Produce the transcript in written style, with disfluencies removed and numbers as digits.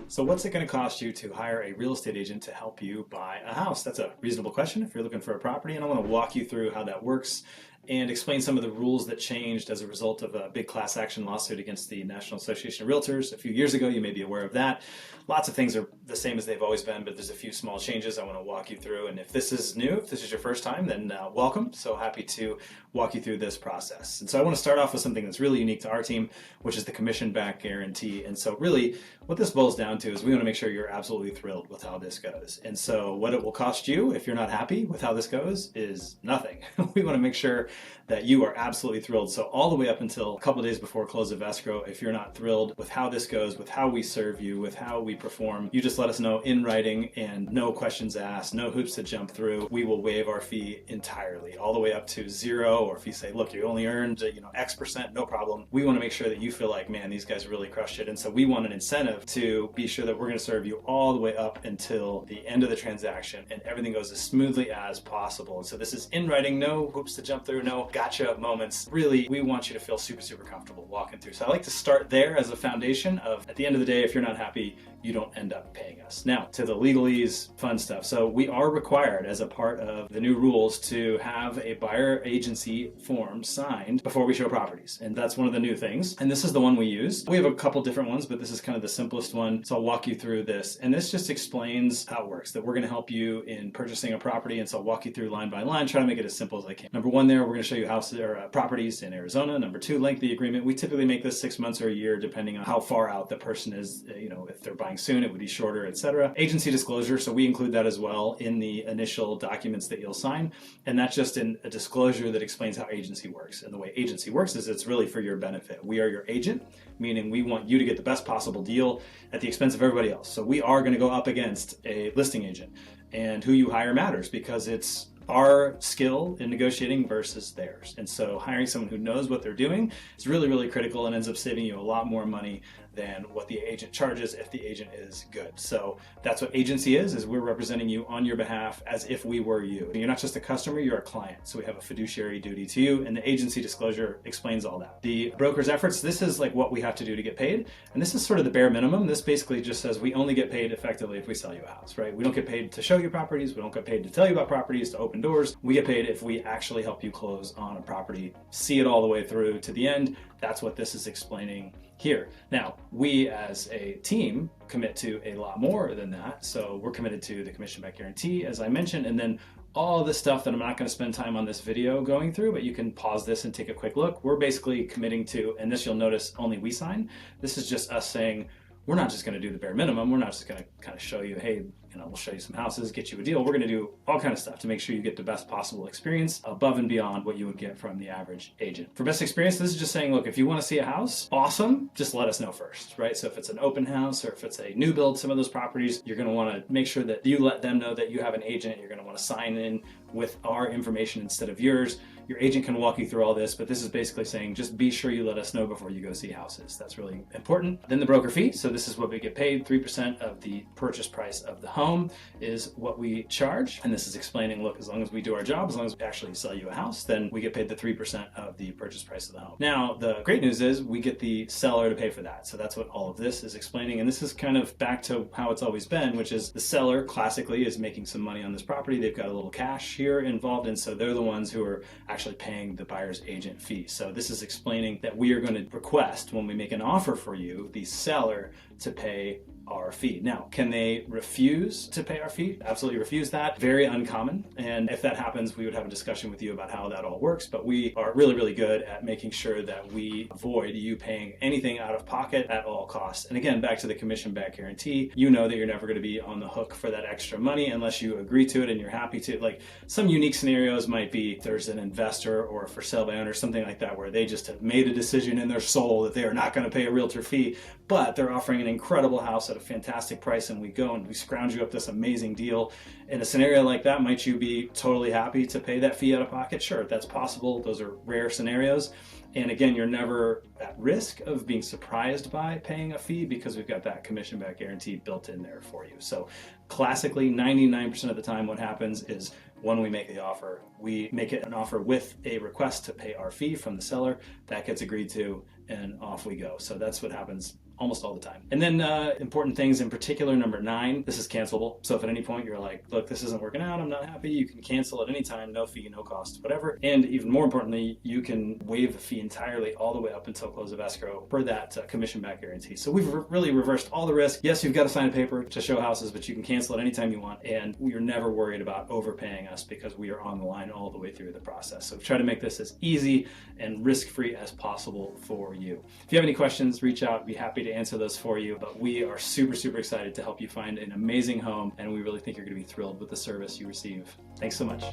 So what's it going to cost you to hire a real estate agent to help you buy a house? That's a reasonable question if you're looking for a property, and I want to walk you through how that works and explain some of the rules that changed as a result of a big class action lawsuit against the National Association of Realtors a few years ago. You may be aware of that. Lots of things are the same as they've always been, but there's a few small changes I want to walk you through. And if this is new, if this is your first time, then welcome. So happy to walk you through this process. And so I want to start off with something that's really unique to our team, which is the commission-back guarantee. And so really what this boils down to is we want to make sure you're absolutely thrilled with how this goes. And so what it will cost you if you're not happy with how this goes is nothing. We want to make sure that you are absolutely thrilled. So all the way up until a couple of days before close of escrow, if you're not thrilled with how this goes, with how we serve you, with how we perform, you just let us know in writing and no questions asked, no hoops to jump through. We will waive our fee entirely, all the way up to zero. Or if you say, look, you only earned X percent, no problem. We want to make sure that you feel like, man, these guys really crushed it. And so we want an incentive to be sure that we're going to serve you all the way up until the end of the transaction and everything goes as smoothly as possible. And so this is in writing, no hoops to jump through, no gotcha moments. Really, we want you to feel super, super comfortable walking through. So I like to start there as a foundation of, at the end of the day, if you're not happy, you don't end up paying us. Now, to the legalese, fun stuff. So we are required as a part of the new rules to have a buyer agency form signed before we show properties. And that's one of the new things. And this is the one we use. We have a couple different ones, but this is kind of the simplest one. So I'll walk you through this. And this just explains how it works, that we're going to help you in purchasing a property. And so I'll walk you through line by line, try to make it as simple as I can. Number one there, we're going to show you houses or properties in Arizona. Number two, lengthy agreement. We typically make this 6 months or a year, depending on how far out the person is. If they're buying soon, it would be shorter, etc. Agency disclosure, so we include that as well in the initial documents that you'll sign. And that's just a disclosure that explains how agency works. And the way agency works is it's really for your benefit. We are your agent, meaning we want you to get the best possible deal at the expense of everybody else. So we are going to go up against a listing agent. And who you hire matters because it's our skill in negotiating versus theirs. And so hiring someone who knows what they're doing is really, really critical and ends up saving you a lot more money than what the agent charges if the agent is good. So that's what agency is we're representing you on your behalf as if we were you. You're not just a customer, you're a client. So we have a fiduciary duty to you, and the agency disclosure explains all that. The broker's efforts, this is like what we have to do to get paid. And this is sort of the bare minimum. This basically just says we only get paid effectively if we sell you a house, right? We don't get paid to show you properties. We don't get paid to tell you about properties, to open doors. We get paid if we actually help you close on a property, see it all the way through to the end. That's what this is explaining here. Now, we as a team commit to a lot more than that. So we're committed to the commission-back guarantee, as I mentioned, and then all the stuff that I'm not going to spend time on this video going through, but you can pause this and take a quick look. We're basically committing to, and this you'll notice only we sign. This is just us saying, we're not just going to do the bare minimum. We're not just going to kind of show you, hey, we'll show you some houses, get you a deal. We're going to do all kind of stuff to make sure you get the best possible experience above and beyond what you would get from the average agent. For best experience, this is just saying, look, if you want to see a house, awesome, just let us know first, right? So if it's an open house or if it's a new build, some of those properties, you're going to want to make sure that you let them know that you have an agent. You're going to want to sign in with our information instead of yours. Your agent can walk you through all this, but this is basically saying just be sure you let us know before you go see houses. That's really important. Then the broker fee. So this is what we get paid. 3% of the purchase price of the home is what we charge. And this is explaining, look, as long as we do our job, as long as we actually sell you a house, then we get paid the 3% of the purchase price of the home. Now, the great news is we get the seller to pay for that. So that's what all of this is explaining. And this is kind of back to how it's always been, which is the seller classically is making some money on this property. They've got a little cash here involved. And so they're the ones who are actually paying the buyer's agent fee. So this is explaining that we are going to request when we make an offer for you, the seller to pay our fee. Now, can they refuse to pay our fee? Absolutely refuse that. Very uncommon. And if that happens, we would have a discussion with you about how that all works. But we are really, really good at making sure that we avoid you paying anything out of pocket at all costs. And again, back to the commission-back guarantee, you know that you're never going to be on the hook for that extra money unless you agree to it and you're happy to. Like some unique scenarios might be there's an investor or a for sale by owner, something like that, where they just have made a decision in their soul that they are not going to pay a realtor fee, but they're offering an incredible house at a fantastic price, and we go and we scrounge you up this amazing deal. In a scenario like that, might you be totally happy to pay that fee out of pocket? Sure, that's possible. Those are rare scenarios. And again, you're never at risk of being surprised by paying a fee because we've got that commission-back guarantee built in there for you. So classically, 99% of the time what happens is when we make the offer, we make it an offer with a request to pay our fee from the seller. That gets agreed to and off we go. So that's what happens almost all the time. And then important things in particular, number 9, this is cancelable. So if at any point you're like, look, this isn't working out, I'm not happy, you can cancel at any time, no fee, no cost, whatever. And even more importantly, you can waive the fee entirely all the way up until close of escrow for that commission back guarantee. So we've really reversed all the risk. Yes, you've got to sign a paper to show houses, but you can cancel at any time you want. And you're never worried about overpaying us because we are on the line all the way through the process. So try to make this as easy and risk-free as possible for you. If you have any questions, reach out. I'd be happy to answer those for you. But we are super, super excited to help you find an amazing home, and we really think you're going to be thrilled with the service you receive. Thanks so much.